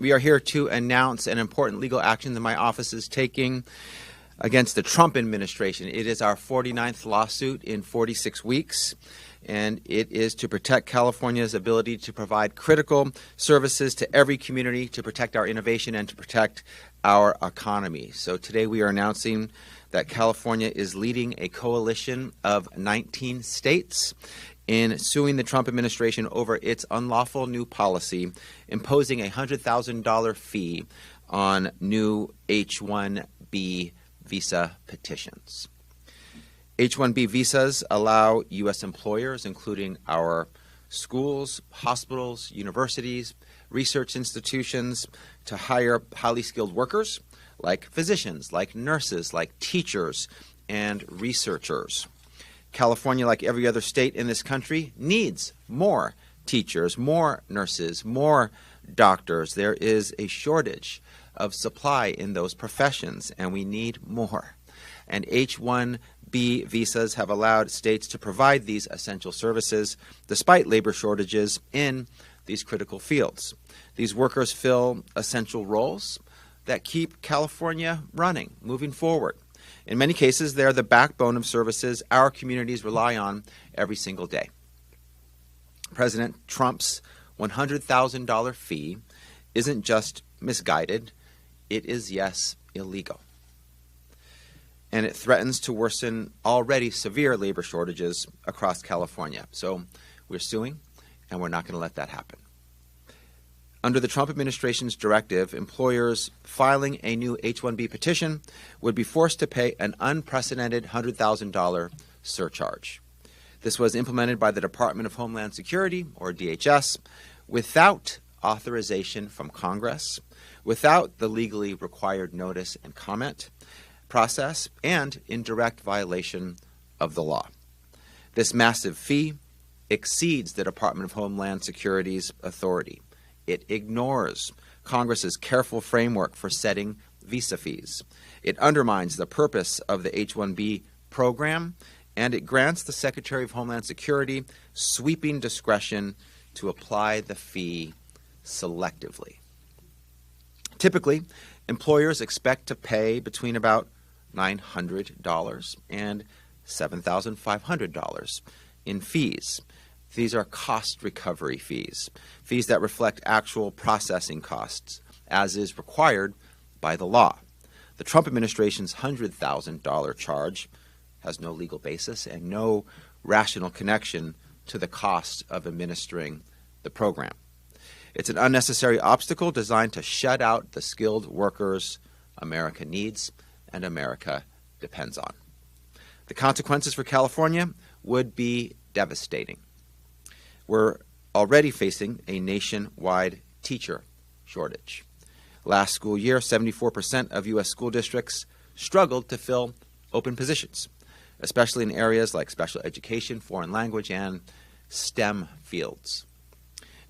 We are here to announce an important legal action that my office is taking against the Trump administration. It is our 49th lawsuit in 46 weeks, and it is to protect California's ability to provide critical services to every community, to protect our innovation, and to protect our economy. So today we are announcing that California is leading a coalition of 19 states in suing the Trump administration over its unlawful new policy imposing a $100,000 fee on new H-1B visa petitions. H-1B visas allow U.S. employers, including our schools, hospitals, universities, research institutions, to hire highly skilled workers like physicians, like nurses, like teachers, and researchers. California, like every other state in this country, needs more teachers, more nurses, more doctors. There is a shortage of supply in those professions, and we need more. And H-1B visas have allowed states to provide these essential services despite labor shortages in these critical fields. These workers fill essential roles that keep California running, moving forward. In many cases, they are the backbone of services our communities rely on every single day. President Trump's $100,000 fee isn't just misguided, it is, yes, illegal. And it threatens to worsen already severe labor shortages across California. So we're suing, and we're not going to let that happen. Under the Trump administration's directive, employers filing a new H-1B petition would be forced to pay an unprecedented $100,000 surcharge. This was implemented by the Department of Homeland Security, or DHS, without authorization from Congress, without the legally required notice and comment process, and in direct violation of the law. This massive fee exceeds the Department of Homeland Security's authority. It ignores Congress's careful framework for setting visa fees. It undermines the purpose of the H-1B program, and it grants the Secretary of Homeland Security sweeping discretion to apply the fee selectively. Typically, employers expect to pay between about $900 and $7,500 in fees. These are cost recovery fees, fees that reflect actual processing costs, as is required by the law. The Trump administration's $100,000 charge has no legal basis and no rational connection to the cost of administering the program. It's an unnecessary obstacle designed to shut out the skilled workers America needs and America depends on. The consequences for California would be devastating. We're already facing a nationwide teacher shortage. Last school year, 74% of U.S. school districts struggled to fill open positions, especially in areas like special education, foreign language, and STEM fields.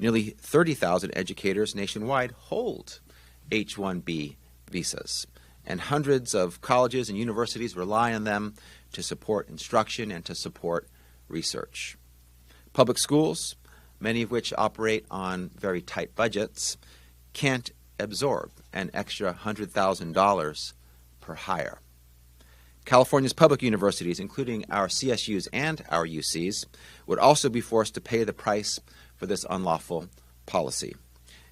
Nearly 30,000 educators nationwide hold H-1B visas, and hundreds of colleges and universities rely on them to support instruction and to support research. Public schools, many of which operate on very tight budgets, can't absorb an extra $100,000 per hire. California's public universities, including our CSUs and our UCs, would also be forced to pay the price for this unlawful policy.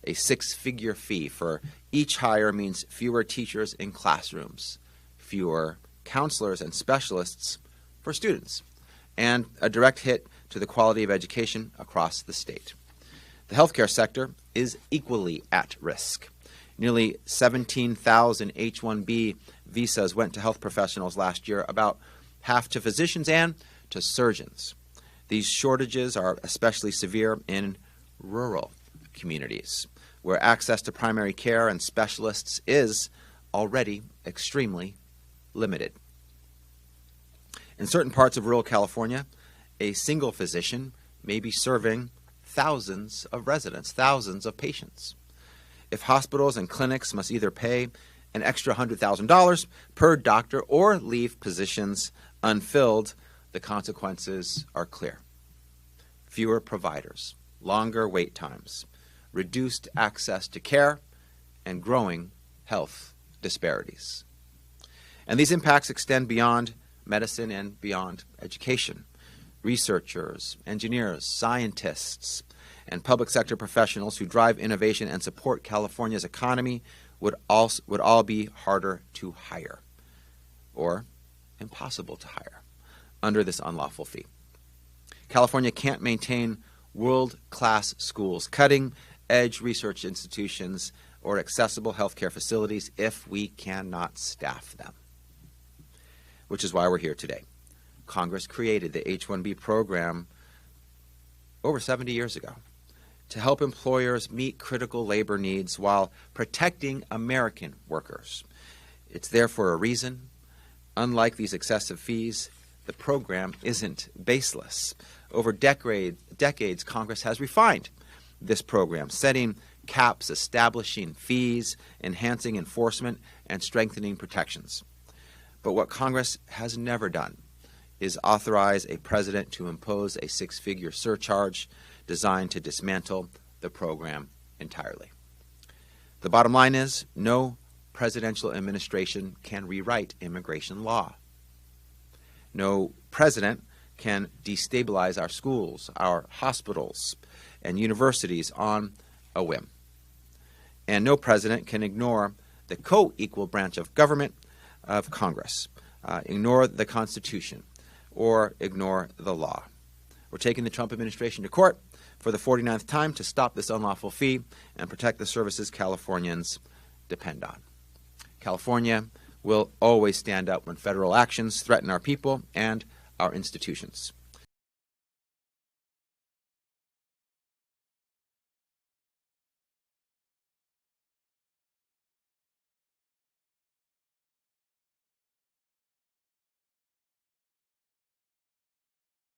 A six-figure fee for each hire means fewer teachers in classrooms, fewer counselors and specialists for students, and a direct hit to the quality of education across the state. The healthcare sector is equally at risk. Nearly 17,000 H-1B visas went to health professionals last year, about half to physicians and to surgeons. These shortages are especially severe in rural communities, where access to primary care and specialists is already extremely limited. In certain parts of rural California, a single physician may be serving thousands of residents, thousands of patients. If hospitals and clinics must either pay an extra $100,000 per doctor or leave positions unfilled, the consequences are clear. Fewer providers, longer wait times, reduced access to care, and growing health disparities. And these impacts extend beyond medicine and beyond education. Researchers, engineers, scientists, and public sector professionals who drive innovation and support California's economy would all be harder to hire, or impossible to hire, under this unlawful fee. California can't maintain world-class schools, cutting-edge research institutions, or accessible healthcare facilities if we cannot staff them, which is why we're here today. Congress created the H-1B program over 70 years ago to help employers meet critical labor needs while protecting American workers. It's there for a reason. Unlike these excessive fees, the program isn't baseless. Over decades, Congress has refined this program, setting caps, establishing fees, enhancing enforcement, and strengthening protections. But what Congress has never done is authorize a president to impose a six-figure surcharge designed to dismantle the program entirely. The bottom line is, no presidential administration can rewrite immigration law. No president can destabilize our schools, our hospitals, and universities on a whim. And no president can ignore the co-equal branch of government of Congress, ignore the Constitution, or ignore the law. We're taking the Trump administration to court for the 49th time to stop this unlawful fee and protect the services Californians depend on. California will always stand up when federal actions threaten our people and our institutions.